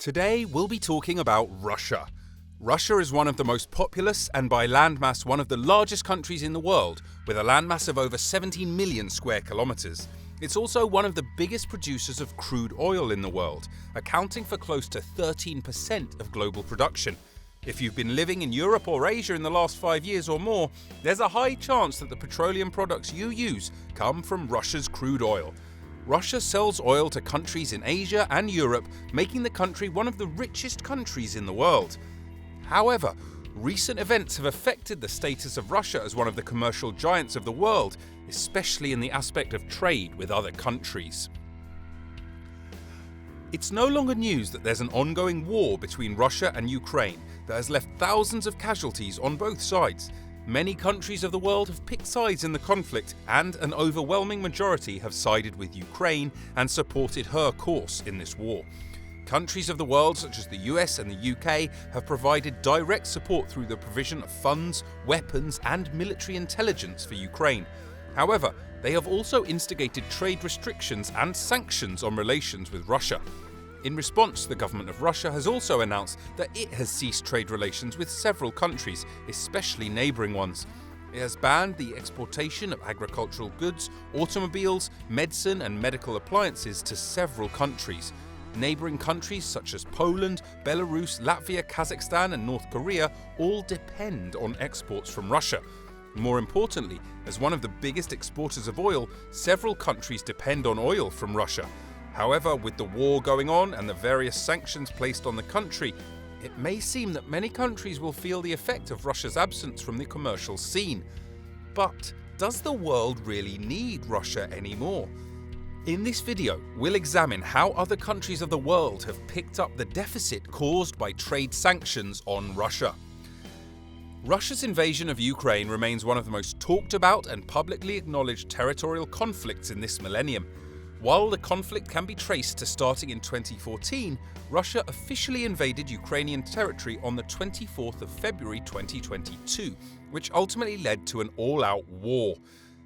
Today we'll be talking about Russia. Russia is one of the most populous and by landmass one of the largest countries in the world, with a landmass of over 17 million square kilometers. It's also one of the biggest producers of crude oil in the world, accounting for close to 13% of global production. If you've been living in Europe or Asia in the last 5 years or more, there's a high chance that the petroleum products you use come from Russia's crude oil. Russia sells oil to countries in Asia and Europe, making the country one of the richest countries in the world. However, recent events have affected the status of Russia as one of the commercial giants of the world, especially in the aspect of trade with other countries. It's no longer news that there's an ongoing war between Russia and Ukraine that has left thousands of casualties on both sides. Many countries of the world have picked sides in the conflict, and an overwhelming majority have sided with Ukraine and supported her course in this war. Countries of the world such as the US and the UK have provided direct support through the provision of funds, weapons and military intelligence for Ukraine. However, they have also instigated trade restrictions and sanctions on relations with Russia. In response, the government of Russia has also announced that it has ceased trade relations with several countries, especially neighbouring ones. It has banned the exportation of agricultural goods, automobiles, medicine and medical appliances to several countries. Neighbouring countries such as Poland, Belarus, Latvia, Kazakhstan and North Korea all depend on exports from Russia. More importantly, as one of the biggest exporters of oil, several countries depend on oil from Russia. However, with the war going on and the various sanctions placed on the country, it may seem that many countries will feel the effect of Russia's absence from the commercial scene. But does the world really need Russia anymore? In this video, we'll examine how other countries of the world have picked up the deficit caused by trade sanctions on Russia. Russia's invasion of Ukraine remains one of the most talked about and publicly acknowledged territorial conflicts in this millennium. While the conflict can be traced to starting in 2014, Russia officially invaded Ukrainian territory on the 24th of February 2022, which ultimately led to an all-out war.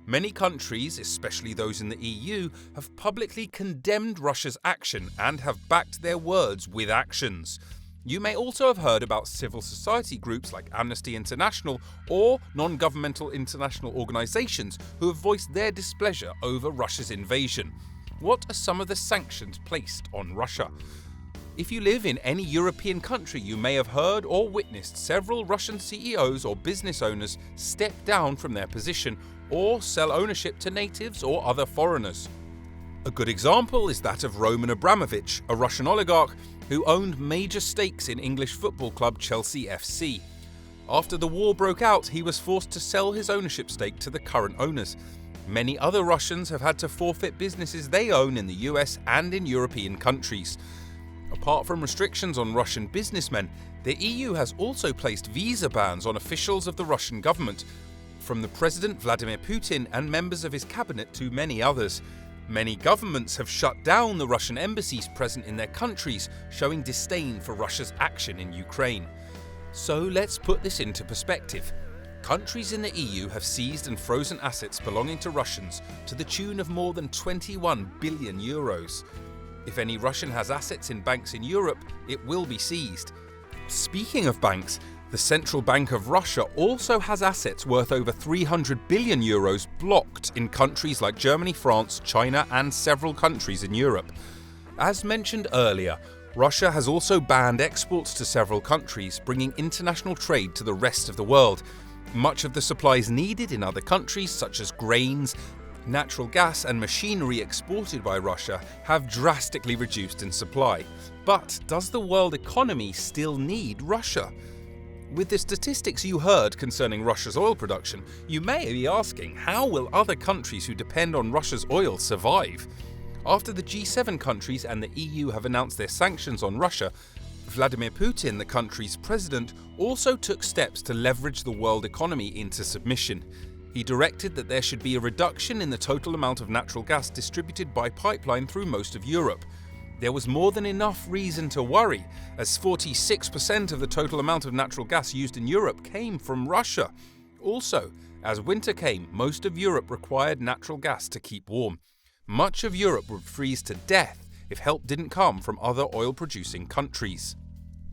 Many countries, especially those in the EU, have publicly condemned Russia's action and have backed their words with actions. You may also have heard about civil society groups like Amnesty International or non-governmental international organizations who have voiced their displeasure over Russia's invasion. What are some of the sanctions placed on Russia? If you live in any European country, you may have heard or witnessed several Russian CEOs or business owners step down from their position or sell ownership to natives or other foreigners. A good example is that of Roman Abramovich, a Russian oligarch who owned major stakes in English football club Chelsea FC. After the war broke out, he was forced to sell his ownership stake to the current owners. Many other Russians have had to forfeit businesses they own in the US and in European countries. Apart from restrictions on Russian businessmen, the EU has also placed visa bans on officials of the Russian government, from the President Vladimir Putin and members of his cabinet to many others. Many governments have shut down the Russian embassies present in their countries, showing disdain for Russia's action in Ukraine. So let's put this into perspective. Countries in the EU have seized and frozen assets belonging to Russians to the tune of more than 21 billion euros. If any Russian has assets in banks in Europe, it will be seized. Speaking of banks, the Central Bank of Russia also has assets worth over 300 billion euros blocked in countries like Germany, France, China and several countries in Europe. As mentioned earlier, Russia has also banned exports to several countries, bringing international trade to the rest of the world. Much of the supplies needed in other countries, such as grains, natural gas and machinery exported by Russia, have drastically reduced in supply. But does the world economy still need Russia? With the statistics you heard concerning Russia's oil production, you may be asking, how will other countries who depend on Russia's oil survive? After the G7 countries and the EU have announced their sanctions on Russia, Vladimir Putin, the country's president, also took steps to leverage the world economy into submission. He directed that there should be a reduction in the total amount of natural gas distributed by pipeline through most of Europe. There was more than enough reason to worry, as 46% of the total amount of natural gas used in Europe came from Russia. Also, as winter came, most of Europe required natural gas to keep warm. Much of Europe would freeze to death if help didn't come from other oil-producing countries.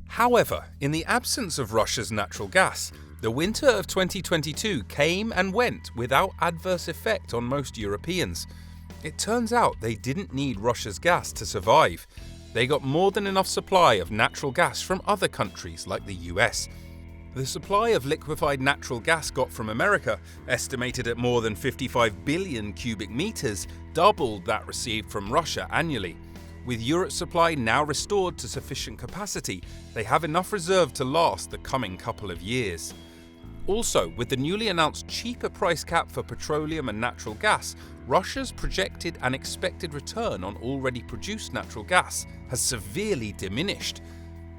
However, in the absence of Russia's natural gas, the winter of 2022 came and went without adverse effect on most Europeans. It turns out they didn't need Russia's gas to survive. They got more than enough supply of natural gas from other countries like the US. The supply of liquefied natural gas got from America, estimated at more than 55 billion cubic meters, doubled that received from Russia annually. With Europe's supply now restored to sufficient capacity, they have enough reserve to last the coming couple of years. Also, with the newly announced cheaper price cap for petroleum and natural gas, Russia's projected and expected return on already produced natural gas has severely diminished.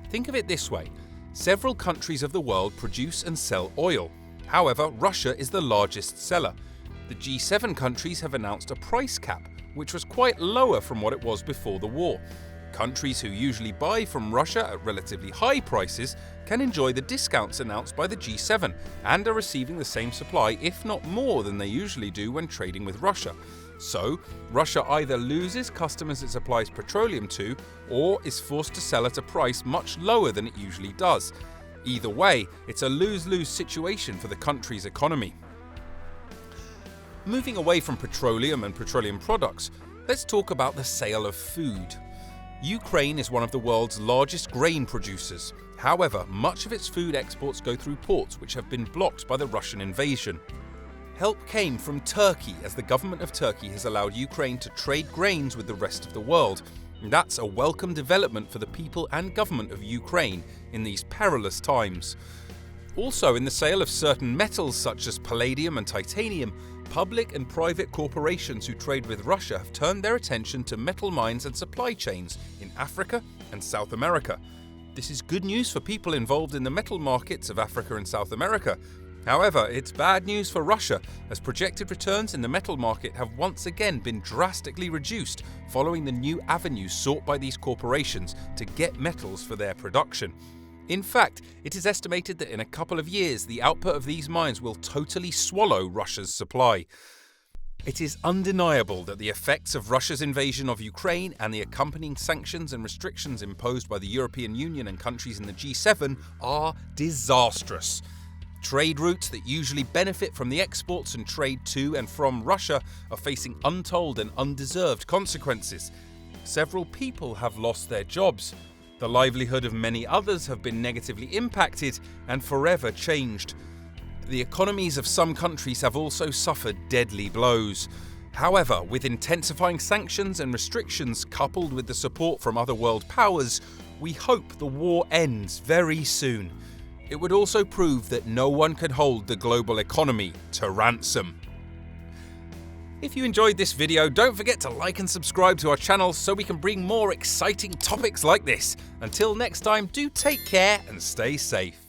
Think of it this way. Several countries of the world produce and sell oil. However, Russia is the largest seller. The G7 countries have announced a price cap, which was quite lower from what it was before the war. Countries who usually buy from Russia at relatively high prices can enjoy the discounts announced by the G7 and are receiving the same supply, if not more than they usually do when trading with Russia. So, Russia either loses customers it supplies petroleum to, or is forced to sell at a price much lower than it usually does. Either way, it's a lose-lose situation for the country's economy. Moving away from petroleum and petroleum products, let's talk about the sale of food. Ukraine is one of the world's largest grain producers. However, much of its food exports go through ports which have been blocked by the Russian invasion. Help came from Turkey, as the government of Turkey has allowed Ukraine to trade grains with the rest of the world. That's a welcome development for the people and government of Ukraine in these perilous times. Also, in the sale of certain metals such as palladium and titanium, public and private corporations who trade with Russia have turned their attention to metal mines and supply chains in Africa and South America. This is good news for people involved in the metal markets of Africa and South America. However, it's bad news for Russia, as projected returns in the metal market have once again been drastically reduced following the new avenues sought by these corporations to get metals for their production. In fact, it is estimated that in a couple of years the output of these mines will totally swallow Russia's supply. It is undeniable that the effects of Russia's invasion of Ukraine and the accompanying sanctions and restrictions imposed by the European Union and countries in the G7 are disastrous. Trade routes that usually benefit from the exports and trade to and from Russia are facing untold and undeserved consequences. Several people have lost their jobs. The livelihood of many others have been negatively impacted and forever changed. The economies of some countries have also suffered deadly blows. However, with intensifying sanctions and restrictions coupled with the support from other world powers, we hope the war ends very soon. It would also prove that no one can hold the global economy to ransom. If you enjoyed this video, don't forget to like and subscribe to our channel so we can bring more exciting topics like this. Until next time, do take care and stay safe.